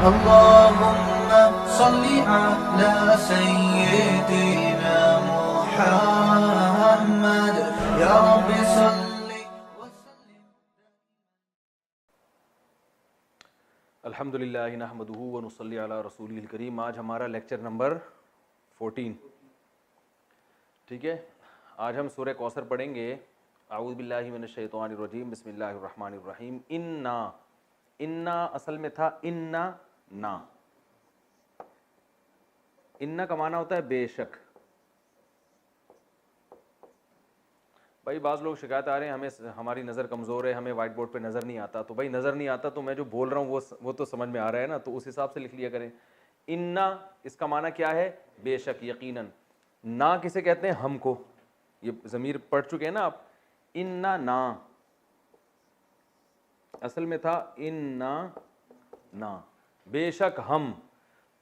اللهم صل على سيدنا محمد يا رب صل وسلم. الحمدللہ نحمدہ ونصلی علی رسولہ الکریم. آج ہمارا لیکچر نمبر 14. ٹھیک ہے, آج ہم سورہ کوثر پڑھیں گے. اعوذ باللہ من الشیطان الرجیم, بسم اللہ الرحمن الرحیم. انا اصل میں تھا انا نا. انا کا معنی ہوتا ہے بے شک. بھائی بعض لوگ شکایت آ رہے ہیں ہمیں ہماری نظر کمزور ہے, ہمیں وائٹ بورڈ پہ نظر نہیں آتا. تو بھائی نظر نہیں آتا تو میں جو بول رہا ہوں وہ تو سمجھ میں آ رہا ہے نا, تو اس حساب سے لکھ لیا کریں. انا اس کا معنی کیا ہے؟ بے شک, یقیناً. نا کسے کہتے ہیں؟ ہم کو. یہ ضمیر پڑھ چکے ہیں نا آپ. انا نا اصل میں تھا انا نا, بے شک ہم.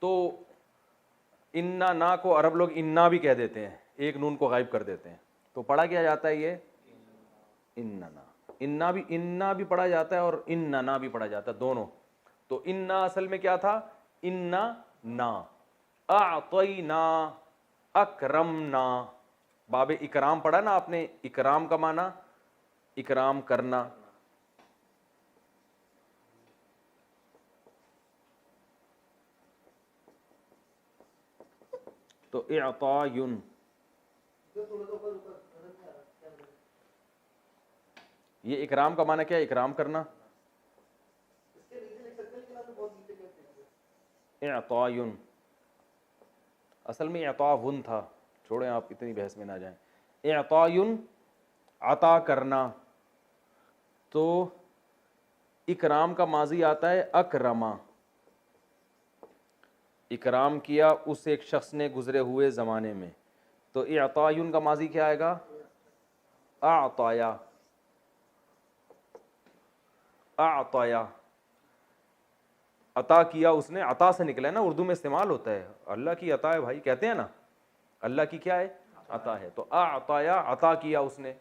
تو انا نا کو عرب لوگ انا بھی کہہ دیتے ہیں, ایک نون کو غائب کر دیتے ہیں. تو پڑھا کیا جاتا ہے یہ اننا. انا بھی پڑھا جاتا ہے اور اننا بھی پڑھا جاتا ہے, دونوں. تو انا اصل میں کیا تھا؟ انا نا. اعطینا اکرمنا. باب اکرام پڑھا نا آپ نے. اکرام کا معنی اکرام کرنا. تو اعطاین, یہ اکرام کا معنی کیا ہے؟ اکرام کرنا. اعطاین اصل میں اعطاون تھا, چھوڑیں آپ اتنی بحث میں نہ جائیں. اعطاین عطا کرنا. تو اکرام کا ماضی آتا ہے اکرما. اکرام کیا اس ایک شخص نے گزرے ہوئے زمانے میں. تو اعطاین کا ماضی کیا آئے گا؟ اعطایا. اعطایا عطا کیا اس نے. عطا سے نکلا ہے نا, اردو میں استعمال ہوتا ہے. اللہ کی عطا ہے بھائی, کہتے ہیں نا اللہ کی کیا ہے؟ عطا ہے. تو اعطایا عطا کیا اس نے.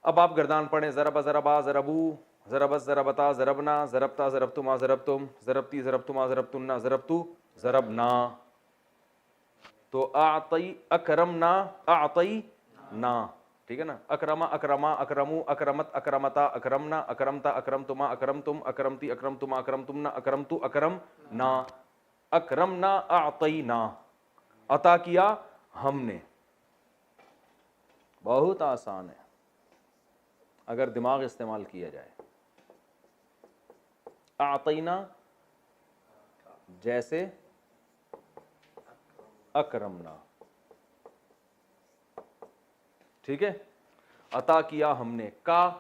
اب آپ گردان پڑھیں. ضرب ضربا ضربو, ضربت ضربتا ضربنا, ضربتا ضربتما ضربتم, ضربتی ضربتما ضربتن, ضربتو ضربنا. تو اعطی اکرمنا اعطینا. ٹھیک ہے نا. اکرما اکرما اکرمو اکرمت اکرمتا اکرمنا اکرمتا اکرمتما اکرمتم اکرمتی اکرمتما اکرمتمنا اکرمتو اکرمنا. اکرمنا اعطینا, عطا کیا ہم نے. بہت آسان ہے اگر دماغ استعمال کیا جائے. اعطینا جیسے اکرمنا. ٹھیک ہے. عطا کیا ہم نے. کا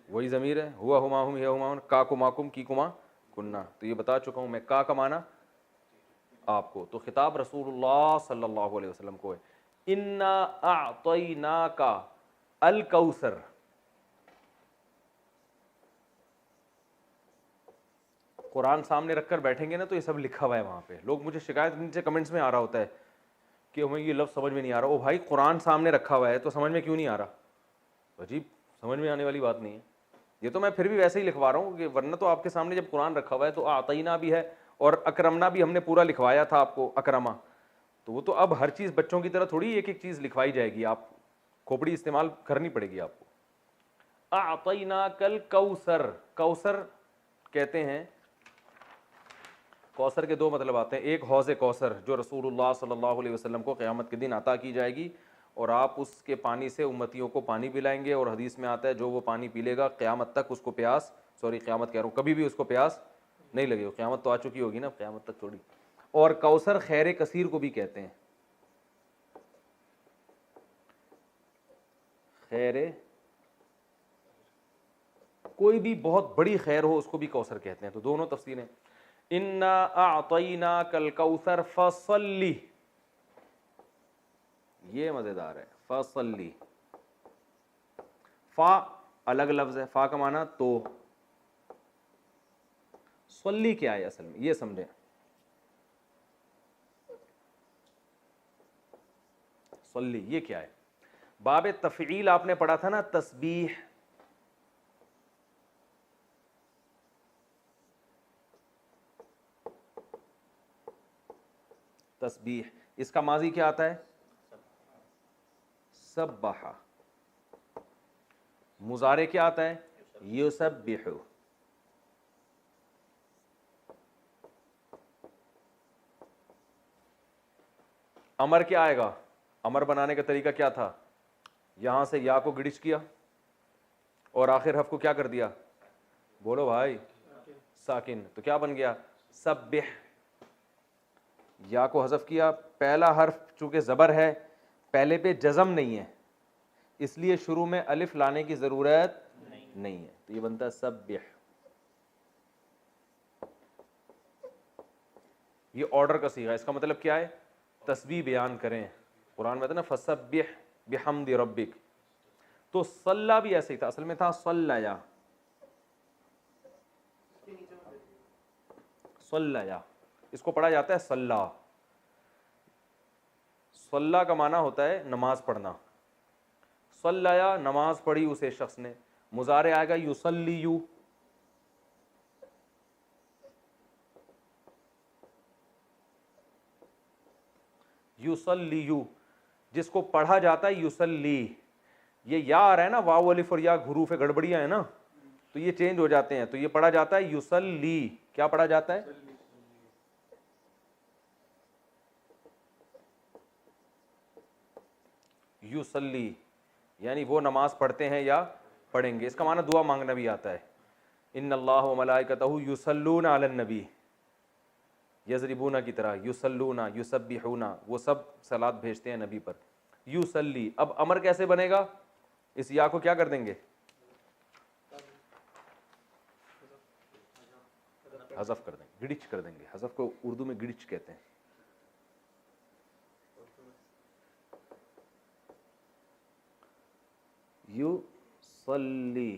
وہی ضمیر ہے, ہوا ہما ہم یا ہما, کا کما کم کی کما کننا. تو یہ بتا چکا ہوں میں کا معنی آپ کو. تو خطاب رسول اللہ صلی اللہ علیہ وسلم کو ہے. انا اعطیناک الکوثر. قرآن سامنے رکھ کر بیٹھیں گے نا تو یہ سب لکھا ہوا ہے وہاں پہ. لوگ مجھے شکایت نیچے کمنٹس میں آ رہا ہوتا ہے کہ ہمیں یہ لفظ سمجھ میں نہیں آ رہا. او بھائی قرآن سامنے رکھا ہوا ہے تو سمجھ میں کیوں نہیں آ رہا؟ عجیب, سمجھ میں آنے والی بات نہیں ہے. یہ تو میں پھر بھی ویسے ہی لکھوا رہا ہوں کہ ورنہ تو آپ کے سامنے جب قرآن رکھا ہوا ہے تو اعطینا بھی ہے اور اکرمنا بھی ہم نے پورا لکھوایا تھا آپ کو. اکرما تو وہ تو اب ہر چیز بچوں کی طرح تھوڑی ایک ایک چیز لکھوائی جائے گی, آپ کھوپڑی استعمال کرنی پڑے گی آپ کو. اعطیناک الکوثر. کوثر کہتے ہیں, کوثر کے دو مطلب آتے ہیں. ایک حوض کوثر جو رسول اللہ صلی اللہ علیہ وسلم کو قیامت کے دن عطا کی جائے گی اور آپ اس کے پانی سے امتیوں کو پانی پلائیں گے. اور حدیث میں آتا ہے جو وہ پانی پی لے گا قیامت تک اس کو پیاس, قیامت کہہ رہا ہوں, کبھی بھی اس کو پیاس نہیں لگے. قیامت تو آ چکی ہوگی نا, قیامت تک تھوڑی. اور کوثر خیر کثیر کو بھی کہتے ہیں. خیر کوئی بھی بہت بڑی خیر ہو اس کو بھی کوثر کہتے ہیں. تو دونوں تفسیریں. انا اعطیناک الکوثر فصلی, یہ مزیدار ہے. فصلی, فا الگ لفظ ہے. فا کا معنی تو, صلی کیا ہے اصل میں یہ سمجھیں. صلی یہ کیا ہے؟ باب تفعیل آپ نے پڑھا تھا نا, تسبیح. تسبیح. اس کا ماضی کیا آتا ہے؟ سبح. مضارع کیا آتا ہے؟ یسبح. امر کیا آئے گا؟ امر بنانے کا طریقہ کیا تھا؟ یہاں سے یا کو گڑچ کیا اور آخر حرف کو کیا کر دیا؟ بولو بھائی. ساکن. تو کیا بن گیا؟ سبح. یا کو حذف کیا. پہلا حرف چونکہ زبر ہے پہلے پہ جزم نہیں ہے اس لیے شروع میں الف لانے کی ضرورت نہیں ہے تو یہ بنتا ہے سبح. یہ آرڈر کا صیغہ. اس کا مطلب کیا ہے؟ تسبیح بیان کریں. قرآن میں تھا نا فسبح بحمد ربک. تو صلی بھی ایسے ہی تھا, اصل میں تھا صلیا. صلیا اس کو پڑھا جاتا ہے صلی. صلی کا معنی ہوتا ہے نماز پڑھنا. صلیا نماز پڑھی اسے شخص نے. مضارع آئے گا یصلیو. یصلیو جس کو پڑھا جاتا ہے یصلی. یہ یا آ رہا ہے نا, واو الف اور یا حروف گڑبڑیاں ہیں نا تو یہ چینج ہو جاتے ہیں. تو یہ پڑھا جاتا ہے یصلی. کیا پڑھا جاتا ہے؟ یصلی یعنی وہ نماز پڑھتے ہیں یا پڑھیں گے. اس کا معنی دعا مانگنا بھی آتا ہے. ان اللہ وملائکتہ یصلون علی النبی. یضربون کی طرح یصلون یسبحون وہ سب صلات بھیجتے ہیں نبی پر. یصلی. اب امر کیسے بنے گا؟ اس یا کو کیا کر دیں گے؟ حذف کر دیں گے, گڑچ کر دیں گے. حذف کو اردو میں گڑچ کہتے ہیں. یصلی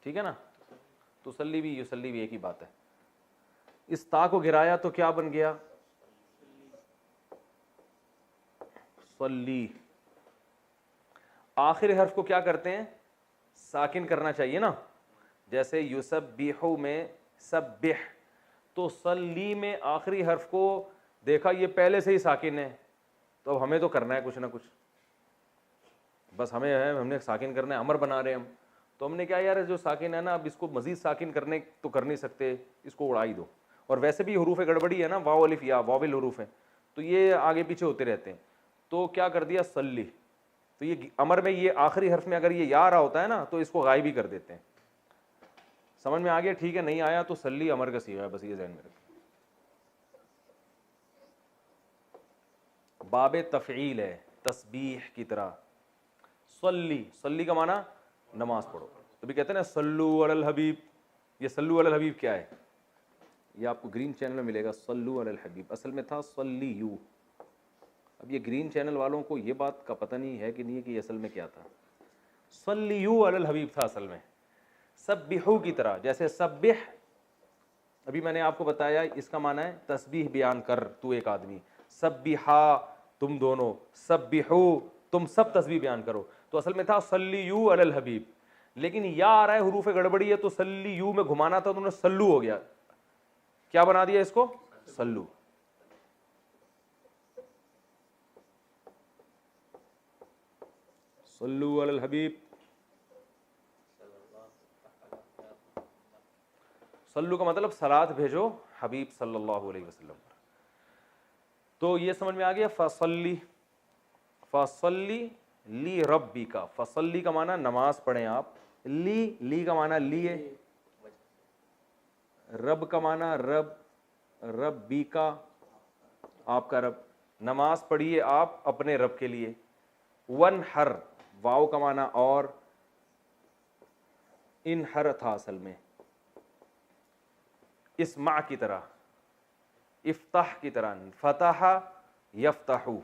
ٹھیک ہے نا. تسلی بھی یصلی بھی ایک ہی بات ہے. اس تا کو گرایا تو کیا بن گیا؟ صلی. آخر حرف کو کیا کرتے ہیں؟ ساکن کرنا چاہیے نا. جیسے یسبح میں سبح, تو صلی میں آخری حرف کو دیکھا یہ پہلے سے ہی ساکن ہے تو اب ہمیں تو کرنا ہے کچھ نہ کچھ. بس ہم نے ساکن کرنا ہے. امر بنا رہے ہیں ہم تو ہم نے کیا یار جو ساکن ہے نا اب اس کو مزید ساکن کرنے تو کر نہیں سکتے, اس کو اڑا ہی دو. اور ویسے بھی حروف گڑبڑی ہے نا, واو الف یا واول حروف ہیں تو یہ آگے پیچھے ہوتے رہتے ہیں. تو کیا کر دیا؟ صلی. تو یہ امر میں یہ آخری حرف میں اگر یہ یا رہا ہوتا ہے نا تو اس کو غائب ہی کر دیتے ہیں. سمجھ میں آ گیا؟ ٹھیک ہے. نہیں آیا تو صلی امر کا صیغہ ہے, بس یہ ذہن میں رکھیں. باب تفعیل ہے تسبیح کی طرح. صلی. صلی کا معنی نماز پڑھو. تو بھی کہتے ہیں نا صلو علی الحبیب. یہ صلو علی الحبیب کیا ہے؟ یہ آپ کو گرین چینل میں ملے گا. صلو علی الحبیب اصل میں تھا صلیو. اب یہ گرین چینل والوں کو یہ بات کا پتہ نہیں ہے کہ نہیں ہے کہ یہ اصل میں کیا تھا. صلیو علی الحبیب تھا اصل میں. سبحو کی طرح. جیسے سبح ابھی میں نے آپ کو بتایا اس کا معنی ہے تسبیح بیان کر تو ایک آدمی. سبحا تم دونوں. سبحو تم سب تسبیح بیان کرو. تو اصل میں تھا صلیو علی الحبیب. لیکن یا آ رہا ہے حروف گڑبڑی ہے تو صلیو میں گھمانا تھا تو انہوں نے سلو ہو گیا. کیا بنا دیا اس کو؟ سلو. صلو علی الحبیب. صلو کا مطلب صلات بھیجو حبیب صلی اللہ علیہ وسلم. تو یہ سمجھ میں آ گیا. فصلی. فصلی لی ربی کا. فصلی کا معنی نماز پڑھیں آپ. لی کا معنی لیے. رب کا معنی رب. ربی کا آپ کا رب. نماز پڑھیے آپ اپنے رب کے لیے. ونحر واو کا معنی اور. انحر تھا اصل میں اسمع کی طرح. افتح کی طرح. فتح یفتحو.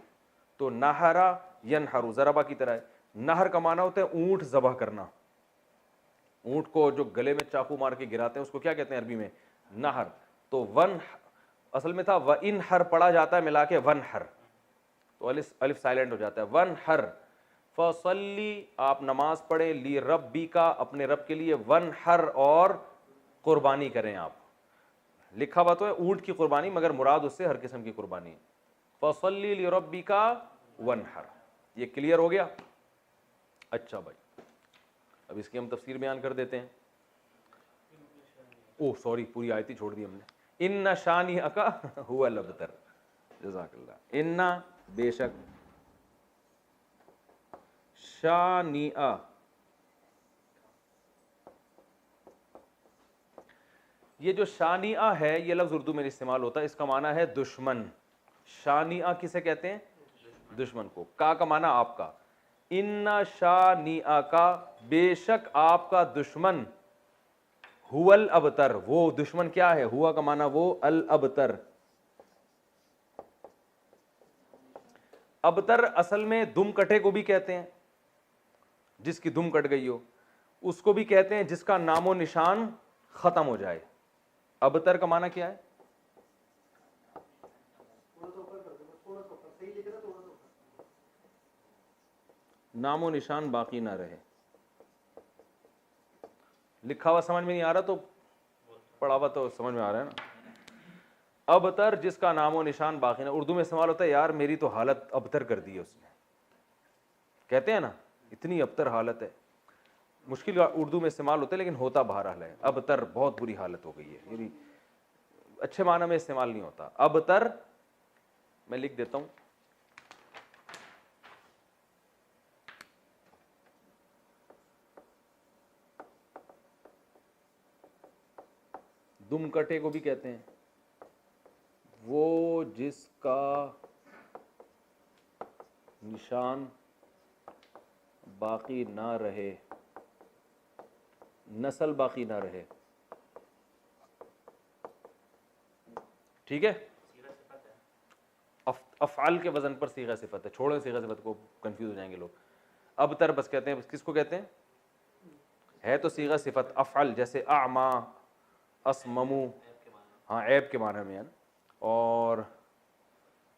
تو نہرا ینحرو ضربہ کی طرح ہے. نہر کا معنی ہوتا ہے اونٹ ذبح کرنا. اونٹ کو جو گلے میں چاقو مار کے گراتے ہیں اس کو کیا کہتے ہیں عربی میں؟ نہر. تو ون اصل میں تھا و انحر پڑھا جاتا ہے ملا کے ونحر تو الف سائلنٹ ہو جاتا ہے. ونحر. فصلی آپ نماز پڑھیں. لی ربی کا اپنے رب کے لیے. ونحر اور قربانی کریں آپ. لکھا ہوا تو ہے اونٹ کی قربانی مگر مراد اس سے ہر قسم کی قربانی. فصلی لربک وانحر. یہ کلیئر ہو گیا؟ اچھا بھائی اب اس کی ہم تفسیر بیان کر دیتے ہیں. اوہ سوری پوری آیت ہی چھوڑ دی ہم نے. ان شانئک هو الابتر. جزاک اللہ. ان بے شک شانئ، یہ جو شانئ ہے یہ لفظ اردو میں استعمال ہوتا ہے، اس کا معنی ہے دشمن. شانئ کسے کہتے ہیں؟ دشمن کو. کا معنی آپ کا. ان شانئ کا، بے شک آپ کا دشمن، هو الابتر، وہ دشمن کیا ہے؟ ہوا کا معنی وہ، الابتر. ابتر اصل میں دم کٹے کو بھی کہتے ہیں، جس کی دم کٹ گئی ہو. اس کو بھی کہتے ہیں جس کا نام و نشان ختم ہو جائے. ابتر کا معنی کیا ہے؟ نام و نشان باقی نہ رہے. لکھا ہوا سمجھ میں نہیں آ رہا تو پڑھا ہوا تو سمجھ میں آ رہا ہے نا. ابتر جس کا نام و نشان باقی نہ. اردو میں استعمال ہوتا ہے یار میری تو حالت ابتر کر دی ہے اس نے، کہتے ہیں نا اتنی ابتر حالت ہے. مشکل اردو میں استعمال ہوتا ہے لیکن ہوتا بہرحال ہے. ابتر بہت بری حالت ہو گئی ہے، یعنی اچھے معنی میں استعمال نہیں ہوتا. ابتر میں لکھ دیتا ہوں. دم کٹے کو بھی کہتے ہیں وہ جس کا نشان باقی نہ رہے، نسل باقی نہ رہے. ٹھیک ہے. افعال کے وزن پر صیغہ صفت ہے. چھوڑیں صیغہ صفت کو، کنفیوز ہو جائیں گے لوگ. ابتر بس کہتے ہیں، کس کو کہتے ہیں؟ ہے تو صیغہ صفت. افعل جیسے اعما، اسممو، ہاں عیب کے معنی میں ہے نا. اور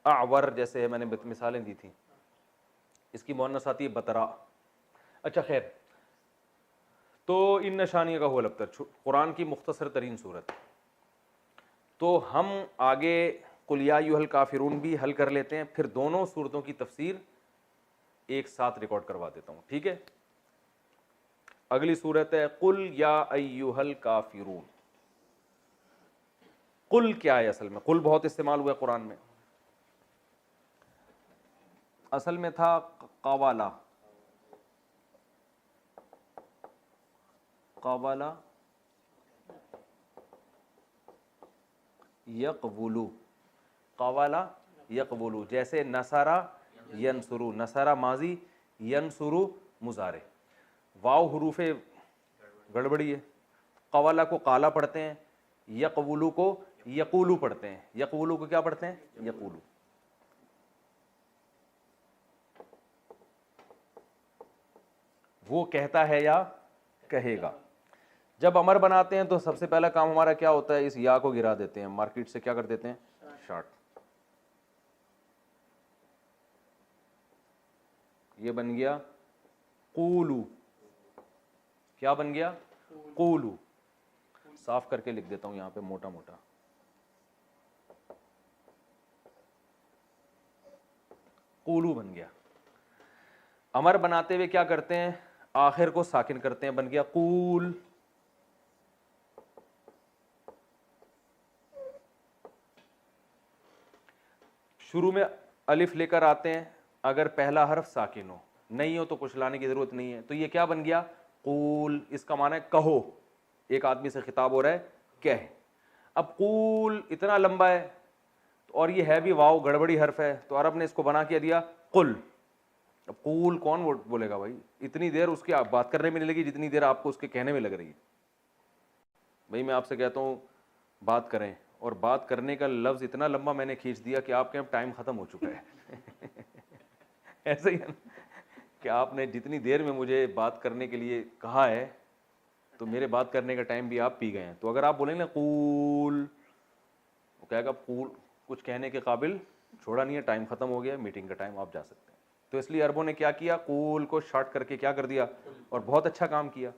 اعور جیسے میں نے مثالیں دی تھیں. اس کی مؤنث آتی ہے بترا. اچھا خیر، تو ان نشانیوں کا هو الابتر قرآن کی مختصر ترین صورت. تو ہم آگے قل یا ایھا الکافرون بھی حل کر لیتے ہیں، پھر دونوں صورتوں کی تفسیر ایک ساتھ ریکارڈ کروا دیتا ہوں. ٹھیک ہے. اگلی صورت ہے قل یا ایھا الکافرون. قل کیا ہے؟ اصل میں قل بہت استعمال ہوا ہے قرآن میں. اصل میں تھا قوالا، قوالا یقبلو، قوالا یقبلو. جیسے نصرہ ینصرو، نصرہ ماضی، ینصرو مضارع. واو حروف گڑبڑی ہے. قوالا کو قالا پڑھتے ہیں، یقبلو کو یقولو پڑھتے ہیں. یقولو کو کیا پڑھتے ہیں؟ یقولو. وہ کہتا ہے یا کہے گا. جب امر بناتے ہیں تو سب سے پہلا کام ہمارا کیا ہوتا ہے؟ اس یا کو گرا دیتے ہیں، مارکیٹ سے کیا کر دیتے ہیں؟ شارٹ. یہ بن گیا قولو. کیا بن گیا؟ قولو. صاف کر کے لکھ دیتا ہوں یہاں پہ موٹا موٹا. قولو بن گیا. امر بناتے ہوئے کیا کرتے ہیں؟ آخر کو ساکن کرتے ہیں، بن گیا قول. شروع میں الف لے کر آتے ہیں اگر پہلا حرف ساکن ہو، نہیں ہو تو کچھ لانے کی ضرورت نہیں ہے. تو یہ کیا بن گیا؟ قول. اس کا معنی ہے کہو. ایک آدمی سے خطاب ہو رہا ہے، کہہ. اب قول اتنا لمبا ہے اور یہ ہے بھی واو گڑبڑی حرف ہے، تو عرب نے اس کو بنا کے دیا قل. اب قول کون بولے گا بھائی؟ اتنی دیر اس کی بات کرنے میں نہیں لگی جتنی دیر آپ کو اس کے کہنے میں لگ رہی ہے. بھائی میں آپ سے کہتا ہوں بات کریں، اور بات کرنے کا لفظ اتنا لمبا میں نے کھینچ دیا کہ آپ کے اب ٹائم ختم ہو چکا ہے. ایسا ہی ہے نا کہ آپ نے جتنی دیر میں مجھے بات کرنے کے لیے کہا ہے تو میرے بات کرنے کا ٹائم بھی آپ پی گئے ہیں. تو اگر آپ بولیں نا قول، وہ کہے گا قول کچھ کہنے کے قابل چھوڑا نہیں ہے، ٹائم ختم ہو گیا، میٹنگ کا ٹائم، آپ جا سکتے ہیں. تو اس لیے عربوں نے کیا کیا؟ قول کو شارٹ کر کے کیا کر دیا، اور بہت اچھا کام کیا.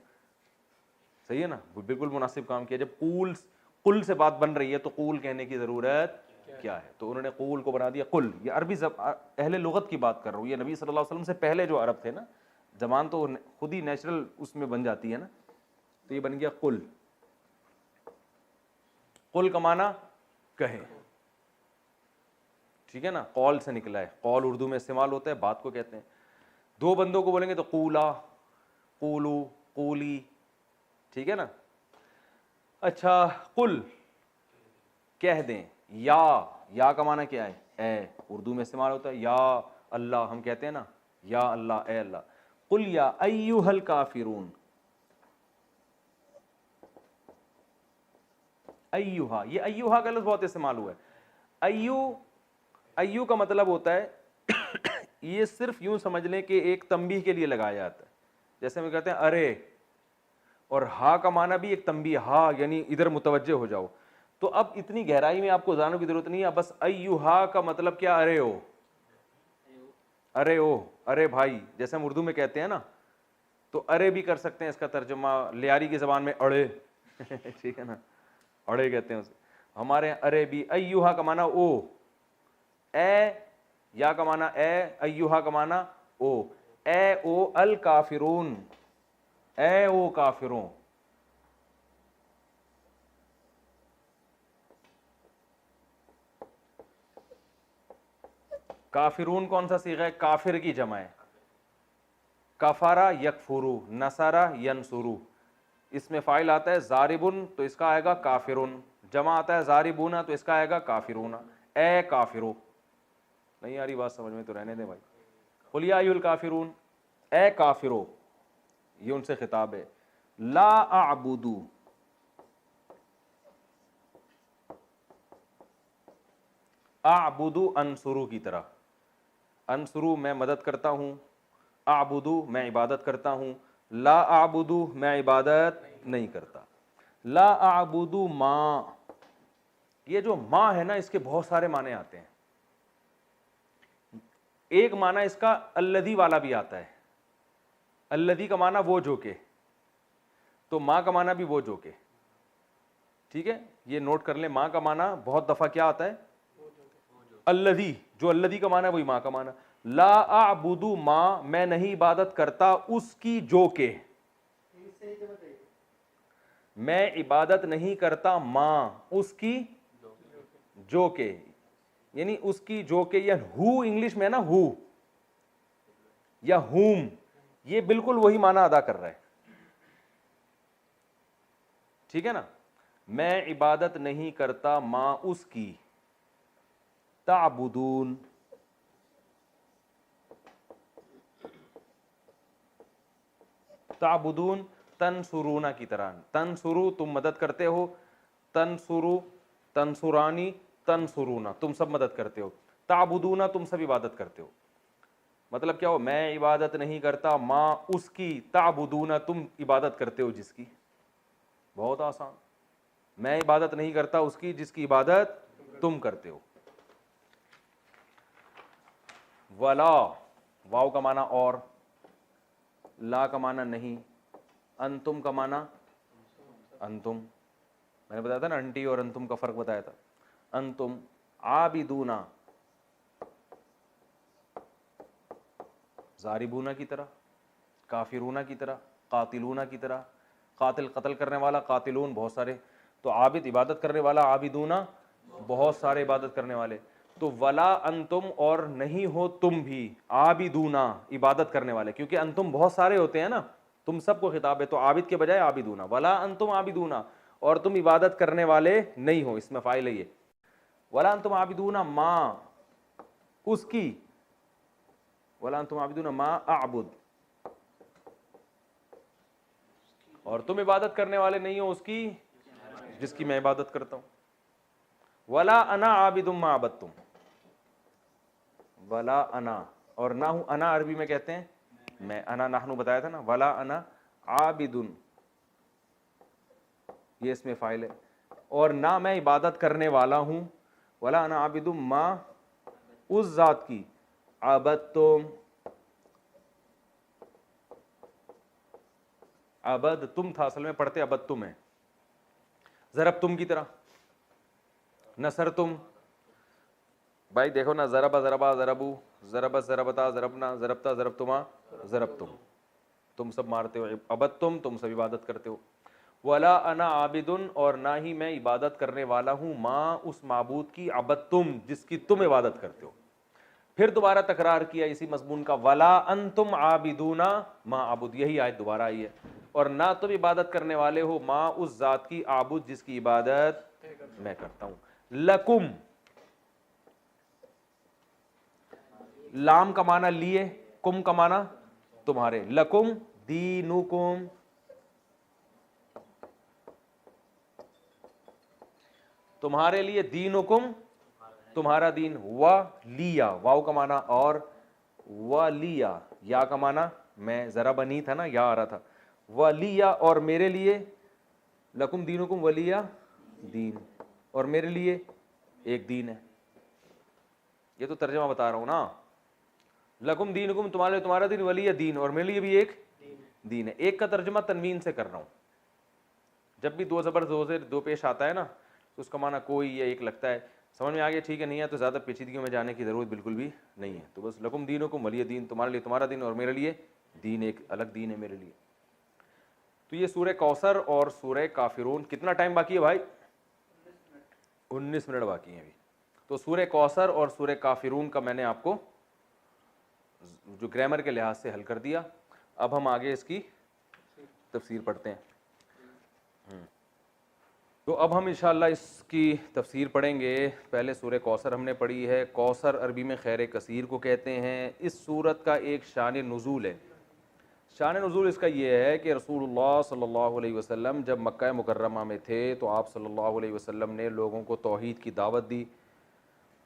صحیح ہے نا، بالکل مناسب کام کیا. جب قول سے بات بن رہی ہے تو قول کہنے کی ضرورت کیا ہے. تو انہوں نے قول کو بنا دیا قل. یہ عربی اہل لغت کی بات کر رہا ہوں, یہ نبی صلی اللہ علیہ وسلم سے پہلے جو عرب تھے نا, زبان تو خود ہی نیچرل اس میں بن جاتی ہے نا, تو یہ بن گیا قل. قل کا معنی کہیں, ٹھیک ہے نا, قول سے نکلا ہے. قول اردو میں استعمال ہوتا ہے, بات کو کہتے ہیں. دو بندوں کو بولیں گے تو قولا, قولو, قولی, ٹھیک ہے نا. اچھا قل کہہ دیں, یا کا معنی کیا ہے, اے, اردو میں استعمال ہوتا ہے. یا اللہ, ہم کہتے ہیں نا یا اللہ, اے اللہ. قل یا ایھا الکافرون, ایھا, یہ ایھا کا لفظ بہت استعمال ہوا ہے. ایو کا مطلب ہوتا ہے, یہ صرف یوں سمجھ لیں کہ ایک تنبیہ کے لیے لگایا جاتا ہے. جیسے ہم کہتے ہیں ارے, اور ہا کا معنی بھی ایک تنبیہ, ہا یعنی ادھر متوجہ ہو جاؤ. تو اب اتنی گہرائی میں آپ کو جاننے کی ضرورت نہیں ہے, بس ایھا کا مطلب کیا, ارے ہو, ارے ہو, ارے بھائی. جیسے ہم اردو میں کہتے ہیں نا, تو ارے بھی کر سکتے ہیں اس کا ترجمہ. لیاری کی زبان میں اڑے, ٹھیک ہے نا, اڑے کہتے ہیں اسے. ہمارے یہاں ارے بھی. ایھا کا معنی او, اے, یا کا معنی اے, ایھا کا معنی او. اے او الکافرون, اے او کافروں. کافرون کون سا صیغہ ہے, کافر کی جمع ہے. کفارا یکفرو, نصارا ینصرو. اس میں فاعل آتا ہے ضاربن, تو اس کا آئے گا کافرون. جمع آتا ہے ضاربون, تو اس کا آئے گا کافرون. اے کافرو. نہیں آ رہی بات سمجھ میں تو رہنے دیں بھائی. قل یا ایھا الکافرون, اے کافرو, یہ ان سے خطاب ہے. لا اعبدو, اعبدو انصرو کی طرح. انصرو میں مدد کرتا ہوں, اعبدو میں عبادت کرتا ہوں, لا اعبدو میں عبادت نہیں کرتا. لا اعبدو ما, یہ جو ما ہے نا, اس کے بہت سارے معنی آتے ہیں. ایک معنی اس کا الذی والا بھی آتا ہے. الذی کا معنی وہ جو کہ, تو ماں کا معنی بھی وہ جو کہ, ٹھیک ہے. یہ نوٹ کر لیں, ماں کا معنی بہت دفعہ کیا آتا ہے, الذی. جو الذی کا معنی ہے وہی ماں کا معنی. لا اعبد ما, میں نہیں عبادت کرتا اس کی جو کہ, میں عبادت نہیں کرتا ماں اس کی جو کہ, یعنی اس کی جو کہ, یا ہو انگلش میں نا, ہو یا ہوم, یہ بالکل وہی معنی ادا کر رہا ہے, ٹھیک ہے نا. میں عبادت نہیں کرتا ماں اس کی. تعبدون, تعبدون تنصرون کی طرح. تنصرو تم مدد کرتے ہو, تنصرو, تنصرانی, تنصرون تم سب مدد کرتے ہو, تعبدون تم سب عبادت کرتے ہو. مطلب کیا ہو, میں عبادت نہیں کرتا ماں اس کی, تعبدون تم عبادت کرتے ہو جس کی. بہت آسان. میں عبادت نہیں کرتا اس کی جس کی عبادت تم کرتے ہو. ولا, واو کا معنی اور, لا کا معنی نہیں, انتم کا معنی انتم. میں نے بتایا تھا نا انٹی اور انتم کا فرق بتایا تھا. انتم عابدون, ضاربون کی طرح, کافرون کی طرح, قاتلون کی طرح. قاتل قتل کرنے والا, قاتلون بہت سارے. تو عابد عبادت کرنے والا, عابدون بہت سارے عبادت کرنے والے. تو ولا انتم, اور نہیں ہو تم بھی, عابدون عبادت کرنے والے, کیونکہ انتم بہت سارے ہوتے ہیں نا, تم سب کو خطاب ہے. تو عابد کے بجائے عابدون. ولا انتم عابدون, اور تم عبادت کرنے والے نہیں ہو, اس میں فاعل ہے یہ. ولا انتم عابدون ما اس کی, ولا انتم عابدون ما اعبد, اور تم عبادت کرنے والے نہیں ہو اس کی جس کی میں عبادت کرتا ہوں. ولا انا عابد ما عبدتم, ولا انا, اور نہ ہوں, انا عربی میں کہتے ہیں میں, انا نحنو بتایا تھا نا. ولا انا عابد, یہ اس میں فاعل ہے, اور نہ میں عبادت کرنے والا ہوں. ولا انا عابد ما اس ذات کی, عبدتم, عبد تم تھا, اصل میں پڑھتے عبدتم ہے. ضرب تم کی طرح, نصر تم, بھائی دیکھو نا، ضرب ضربا ضربو، ضرب ضربتا ضربنا، ضربتا ضربتما ضربتم، تم سب مارتے ہو، عبدتم تم سب عبادت کرتے ہو، ولا انا عابدن اور نہ ہی میں عبادت کرنے والا ہوں، ماں اس معبود کی، عبدتم جس کی تم عبادت کرتے ہو. پھر دوبارہ تکرار کیا اسی مضمون کا، ولا انتم عابدون ما اعبد، یہی آیت دوبارہ آئی ہے، اور نہ تم عبادت کرنے والے ہو ماں اس ذات کی، عابد جس کی عبادت میں کرتا ہوں. لکم، لام کا معنی لیے، کم کا معنی تمہارے، لکم دینکم، تمہارے لیے، دینکم تمہارا دین، ولیا، واو کا معنی اور، ولیا یا کا معنی میں، ذرا بنی تھا نا، یا آ رہا تھا، ولیا اور میرے لیے، لکم دینکم ولیا دین، اور میرے لیے ایک دین ہے. یہ تو ترجمہ بتا رہا ہوں نا، لکم دینکم تمہارے، تمہارا دین، ولی دین اور میرے لیے بھی ایک دین ہے. ایک کا ترجمہ تنوین سے کر رہا ہوں. جب بھی دو زبر دو سے دو پیش آتا ہے نا تو اس کا معنی کوئی یا ایک لگتا ہے. سمجھ میں آ گیا؟ ٹھیک ہے، نہیں ہے تو زیادہ پیچیدگیوں میں جانے کی ضرورت بالکل بھی نہیں ہے. تو بس لکم دینکم ولی دین، تمہارے لیے تمہارا دین اور میرے لیے دین، ایک الگ دین ہے میرے لیے. تو یہ سورہ کوثر اور سورہ کافرون. کتنا ٹائم باقی ہے بھائی؟ 19 منٹ باقی ہیں ابھی. تو سورہ کوثر اور سورہ کافرون کا میں نے آپ کو جو گرامر کے لحاظ سے حل کر دیا. اب ہم آگے اس کی تفسیر پڑھتے ہیں. تو اب ہم انشاءاللہ اس کی تفسیر پڑھیں گے. پہلے سورہ کوثر ہم نے پڑھی ہے. کوثر عربی میں خیر کثیر کو کہتے ہیں. اس سورت کا ایک شان نزول ہے. شان نزول اس کا یہ ہے کہ رسول اللہ صلی اللہ علیہ وسلم جب مکہ مکرمہ میں تھے تو آپ صلی اللہ علیہ وسلم نے لوگوں کو توحید کی دعوت دی.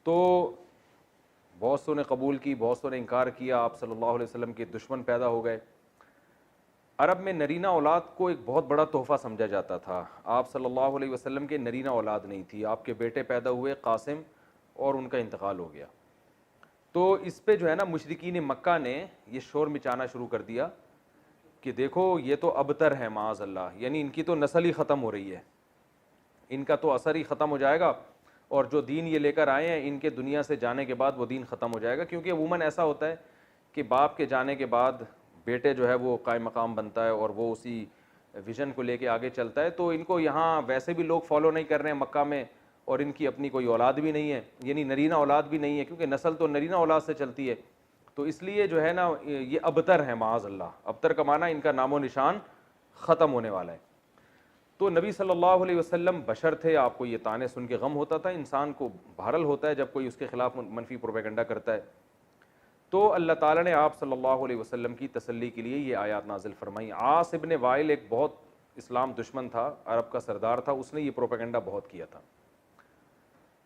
تو بہت سو نے قبول کی، بہت سو نے انکار کیا. آپ صلی اللہ علیہ وسلم کے دشمن پیدا ہو گئے. عرب میں نرینہ اولاد کو ایک بہت بڑا تحفہ سمجھا جاتا تھا. آپ صلی اللہ علیہ وسلم کے نرینہ اولاد نہیں تھی. آپ کے بیٹے پیدا ہوئے قاسم، اور ان کا انتقال ہو گیا. تو اس پہ جو ہے نا مشرکین مکہ نے یہ شور مچانا شروع کر دیا کہ دیکھو یہ تو ابتر ہے معاذ اللہ، یعنی ان کی تو نسل ہی ختم ہو رہی ہے، ان کا تو اثر ہی ختم ہو جائے گا، اور جو دین یہ لے کر آئے ہیں ان کے دنیا سے جانے کے بعد وہ دین ختم ہو جائے گا. کیونکہ عموماً ایسا ہوتا ہے کہ باپ کے جانے کے بعد بیٹے جو ہے وہ قائم مقام بنتا ہے اور وہ اسی ویژن کو لے کے آگے چلتا ہے. تو ان کو یہاں ویسے بھی لوگ فالو نہیں کر رہے ہیں مکہ میں، اور ان کی اپنی کوئی اولاد بھی نہیں ہے، یعنی نرینہ اولاد بھی نہیں ہے، کیونکہ نسل تو نرینہ اولاد سے چلتی ہے. تو اس لیے جو ہے نا یہ ابتر ہے معاذ اللہ. ابتر کا معنی ان کا نام و نشان ختم ہونے والا ہے. تو نبی صلی اللہ علیہ وسلم بشر تھے. آپ کو یہ تانے سن کے غم ہوتا تھا. انسان کو بہرحال ہوتا ہے جب کوئی اس کے خلاف منفی پروپیگنڈا کرتا ہے. تو اللہ تعالیٰ نے آپ صلی اللہ علیہ وسلم کی تسلی کے لیے یہ آیات نازل فرمائی. عاص ابن وائل ایک بہت اسلام دشمن تھا، عرب کا سردار تھا، اس نے یہ پروپیگنڈا بہت کیا تھا.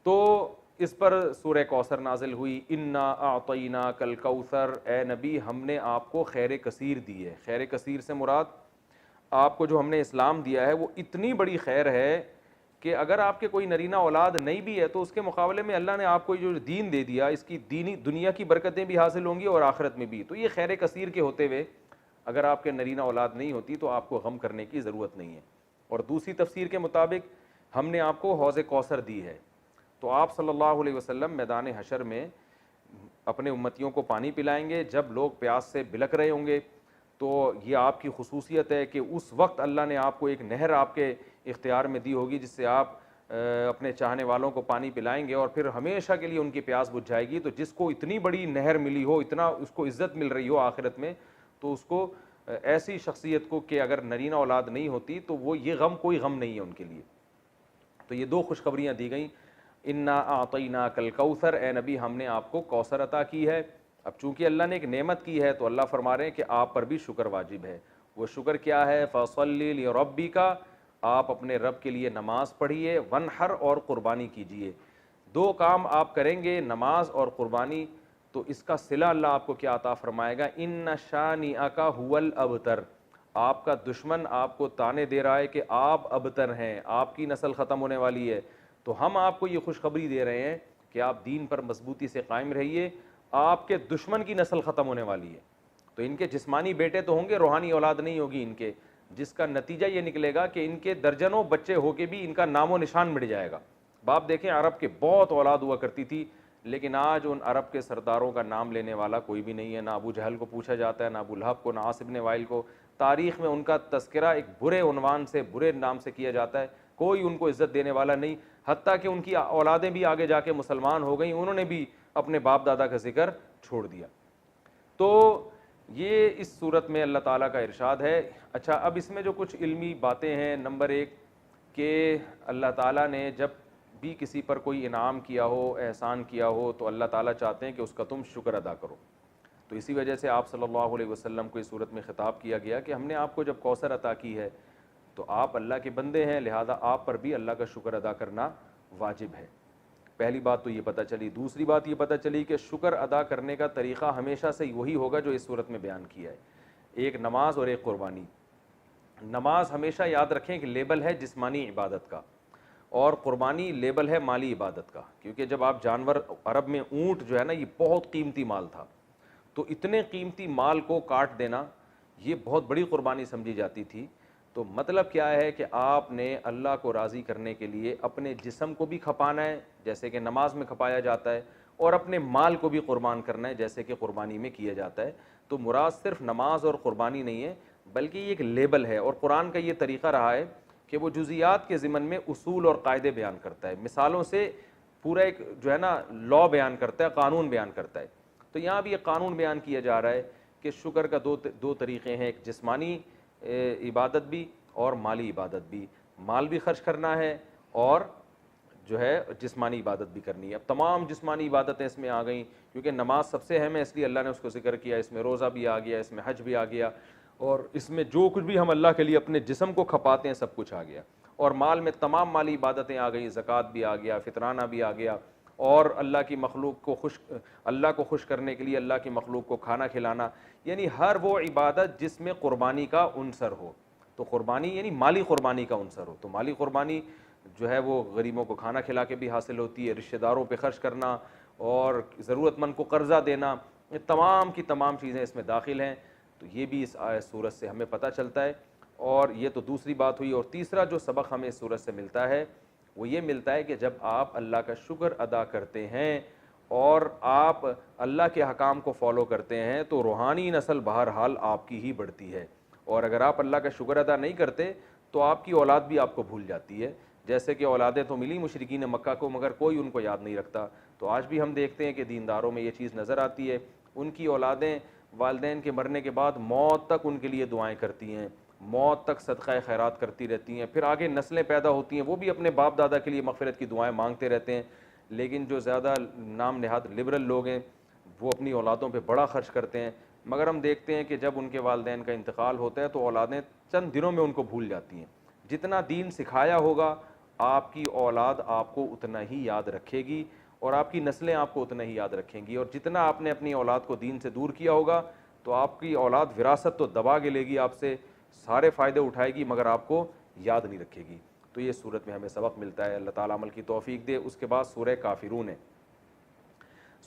تو اس پر سورہ کوثر نازل ہوئی. انا اعطیناک الکوثر، اے نبی ہم نے آپ کو خیر کثیر دی ہے. خیر کثیر سے مراد آپ کو جو ہم نے اسلام دیا ہے وہ اتنی بڑی خیر ہے کہ اگر آپ کے کوئی نرینہ اولاد نہیں بھی ہے تو اس کے مقابلے میں اللہ نے آپ کو جو دین دے دیا، اس کی دینی دنیا کی برکتیں بھی حاصل ہوں گی اور آخرت میں بھی. تو یہ خیر کثیر کے ہوتے ہوئے اگر آپ کے نرینہ اولاد نہیں ہوتی تو آپ کو غم کرنے کی ضرورت نہیں ہے. اور دوسری تفسیر کے مطابق ہم نے آپ کو حوض کوثر دی ہے. تو آپ صلی اللہ علیہ وسلم میدان حشر میں اپنے امتیوں کو پانی پلائیں گے. جب لوگ پیاس سے بلک رہے ہوں گے تو یہ آپ کی خصوصیت ہے کہ اس وقت اللہ نے آپ کو ایک نہر آپ کے اختیار میں دی ہوگی جس سے آپ اپنے چاہنے والوں کو پانی پلائیں گے اور پھر ہمیشہ کے لیے ان کی پیاس بجھ جائے گی. تو جس کو اتنی بڑی نہر ملی ہو، اتنا اس کو عزت مل رہی ہو آخرت میں، تو اس کو ایسی شخصیت کو کہ اگر نرینہ اولاد نہیں ہوتی تو وہ یہ غم کوئی غم نہیں ہے ان کے لیے. تو یہ دو خوشخبریاں دی گئیں. انا اعطیناک الکوثر، اے نبی ہم نے آپ کو کوثر عطا کی ہے. اب چونکہ اللہ نے ایک نعمت کی ہے تو اللہ فرما رہے ہیں کہ آپ پر بھی شکر واجب ہے. وہ شکر کیا ہے؟ فصلی لربک، آپ اپنے رب کے لیے نماز پڑھیے، ونحر اور قربانی کیجیے. دو کام آپ کریں گے، نماز اور قربانی، تو اس کا صلہ اللہ آپ کو کیا عطا فرمائے گا؟ ان شانئک ھو الابتر، آپ کا دشمن آپ کو تانے دے رہا ہے کہ آپ ابتر ہیں، آپ کی نسل ختم ہونے والی ہے. تو ہم آپ کو یہ خوشخبری دے رہے ہیں کہ آپ دین پر مضبوطی سے قائم رہیے، آپ کے دشمن کی نسل ختم ہونے والی ہے. تو ان کے جسمانی بیٹے تو ہوں گے، روحانی اولاد نہیں ہوگی ان کے، جس کا نتیجہ یہ نکلے گا کہ ان کے درجنوں بچے ہو کے بھی ان کا نام و نشان مٹ جائے گا. باپ دیکھیں عرب کے بہت اولاد ہوا کرتی تھی لیکن آج ان عرب کے سرداروں کا نام لینے والا کوئی بھی نہیں ہے، نہ ابو جہل کو پوچھا جاتا ہے، نہ ابو لہب کو، نہ عاص بن وائل کو۔ تاریخ میں ان کا تذکرہ ایک برے عنوان سے، برے نام سے کیا جاتا ہے، کوئی ان کو عزت دینے والا نہیں، حتیٰ کہ ان کی اولادیں بھی آگے جا کے مسلمان ہو گئیں، انہوں نے بھی اپنے باپ دادا کا ذکر چھوڑ دیا۔ تو یہ اس صورت میں اللہ تعالیٰ کا ارشاد ہے۔ اچھا، اب اس میں جو کچھ علمی باتیں ہیں، نمبر ایک کہ اللہ تعالیٰ نے جب بھی کسی پر کوئی انعام کیا ہو، احسان کیا ہو، تو اللہ تعالیٰ چاہتے ہیں کہ اس کا تم شکر ادا کرو۔ تو اسی وجہ سے آپ صلی اللہ علیہ وسلم کو اس صورت میں خطاب کیا گیا کہ ہم نے آپ کو جب کوثر عطا کی ہے تو آپ اللہ کے بندے ہیں، لہذا آپ پر بھی اللہ کا شکر ادا کرنا واجب ہے۔ پہلی بات تو یہ پتہ چلی۔ دوسری بات یہ پتہ چلی کہ شکر ادا کرنے کا طریقہ ہمیشہ سے وہی ہوگا جو اس صورت میں بیان کیا ہے، ایک نماز اور ایک قربانی۔ نماز ہمیشہ یاد رکھیں کہ لیبل ہے جسمانی عبادت کا، اور قربانی لیبل ہے مالی عبادت کا، کیونکہ جب آپ جانور، عرب میں اونٹ جو ہے نا یہ بہت قیمتی مال تھا، تو اتنے قیمتی مال کو کاٹ دینا یہ بہت بڑی قربانی سمجھی جاتی تھی۔ تو مطلب کیا ہے کہ آپ نے اللہ کو راضی کرنے کے لیے اپنے جسم کو بھی کھپانا ہے جیسے کہ نماز میں کھپایا جاتا ہے، اور اپنے مال کو بھی قربان کرنا ہے جیسے کہ قربانی میں کیا جاتا ہے۔ تو مراد صرف نماز اور قربانی نہیں ہے، بلکہ یہ ایک لیبل ہے، اور قرآن کا یہ طریقہ رہا ہے کہ وہ جزیات کے ضمن میں اصول اور قاعدے بیان کرتا ہے، مثالوں سے پورا ایک جو ہے نا لا بیان کرتا ہے، قانون بیان کرتا ہے۔ تو یہاں بھی ایک قانون بیان کیا جا رہا ہے کہ شکر کا دو طریقے ہیں، ایک جسمانی عبادت بھی اور مالی عبادت بھی، مال بھی خرچ کرنا ہے اور جو ہے جسمانی عبادت بھی کرنی ہے۔ اب تمام جسمانی عبادتیں اس میں آ گئیں، کیونکہ نماز سب سے اہم ہے اس لیے اللہ نے اس کو ذکر کیا، اس میں روزہ بھی آ گیا، اس میں حج بھی آ گیا، اور اس میں جو کچھ بھی ہم اللہ کے لیے اپنے جسم کو کھپاتے ہیں سب کچھ آ گیا، اور مال میں تمام مالی عبادتیں آ گئیں، زکوٰۃ بھی آ گیا، فطرانہ بھی آ گیا، اور اللہ کی مخلوق کو اللہ کو خوش کرنے کے لیے اللہ کی مخلوق کو کھانا کھلانا، یعنی ہر وہ عبادت جس میں قربانی کا عنصر ہو۔ تو قربانی یعنی مالی قربانی کا عنصر ہو، تو مالی قربانی جو ہے وہ غریبوں کو کھانا کھلا کے بھی حاصل ہوتی ہے، رشتہ داروں پہ خرچ کرنا اور ضرورت مند کو قرضہ دینا، یہ تمام کی تمام چیزیں اس میں داخل ہیں۔ تو یہ بھی اس سورت سے ہمیں پتہ چلتا ہے، اور یہ تو دوسری بات ہوئی۔ اور تیسرا جو سبق ہمیں اس سورت سے ملتا ہے وہ یہ ملتا ہے کہ جب آپ اللہ کا شکر ادا کرتے ہیں اور آپ اللہ کے حکام کو فالو کرتے ہیں تو روحانی نسل بہرحال آپ کی ہی بڑھتی ہے، اور اگر آپ اللہ کا شکر ادا نہیں کرتے تو آپ کی اولاد بھی آپ کو بھول جاتی ہے، جیسے کہ اولادیں تو ملی مشرکین مکہ کو مگر کوئی ان کو یاد نہیں رکھتا۔ تو آج بھی ہم دیکھتے ہیں کہ دینداروں میں یہ چیز نظر آتی ہے، ان کی اولادیں والدین کے مرنے کے بعد موت تک ان کے لیے دعائیں کرتی ہیں، موت تک صدقہ خیرات کرتی رہتی ہیں، پھر آگے نسلیں پیدا ہوتی ہیں وہ بھی اپنے باپ دادا کے لیے مغفرت کی دعائیں مانگتے رہتے ہیں۔ لیکن جو زیادہ نام نہاد لبرل لوگ ہیں وہ اپنی اولادوں پہ بڑا خرچ کرتے ہیں، مگر ہم دیکھتے ہیں کہ جب ان کے والدین کا انتقال ہوتا ہے تو اولادیں چند دنوں میں ان کو بھول جاتی ہیں۔ جتنا دین سکھایا ہوگا آپ کی اولاد آپ کو اتنا ہی یاد رکھے گی، اور آپ کی نسلیں آپ کو اتنا ہی یاد رکھیں گی، اور جتنا آپ نے اپنی اولاد کو دین سے دور کیا ہوگا تو آپ کی اولاد وراثت تو دبا کے لے گی، آپ سے سارے فائدے اٹھائے گی مگر آپ کو یاد نہیں رکھے گی۔ تو یہ صورت میں ہمیں سبق ملتا ہے، اللہ تعالیٰ عمل کی توفیق دے۔ اس کے بعد سورہ کافرون ہے۔